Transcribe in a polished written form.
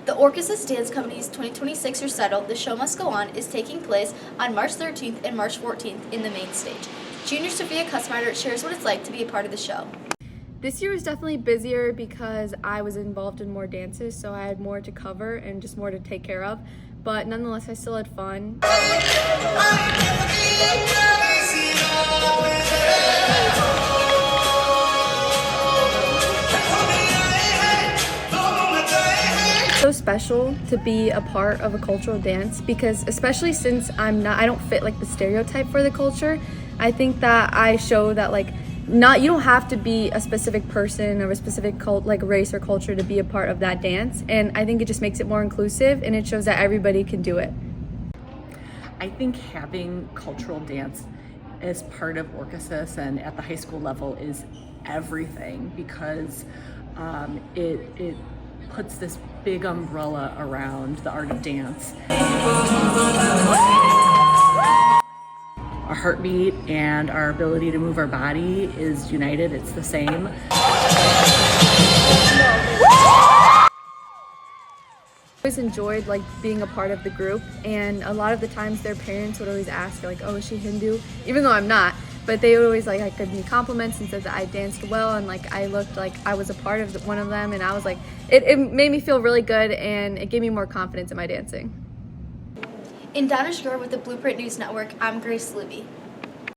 The Orchesis Dance Company's 2026 recital, The Show Must Go On, is taking place on March 13th and March 14th in the main stage. Junior Sophia Kussmeyer shares what it's like to be a part of the show. This year was definitely busier because I was involved in more dances, so I had more to cover and just more to take care of. But nonetheless, I still had fun. So special to be a part of a cultural dance because especially since I don't fit like the stereotype for the culture, I think that I show that you don't have to be a specific person or a specific race or culture to be a part of that dance, and I think it just makes it more inclusive and it shows that everybody can do it. I think having cultural dance as part of Orchesis and at the high school level is everything because it puts this big umbrella around the art of dance. Our heartbeat and our ability to move our body is united, it's the same. I always enjoyed being a part of the group, and a lot of the times their parents would always ask oh, is she Hindu? Even though I'm not, but they would always give me compliments and said that I danced well and I looked like I was a part of one of them, and I was it made me feel really good and it gave me more confidence in my dancing. In Downers Grove with the Blueprint News Network, I'm Grace Libby.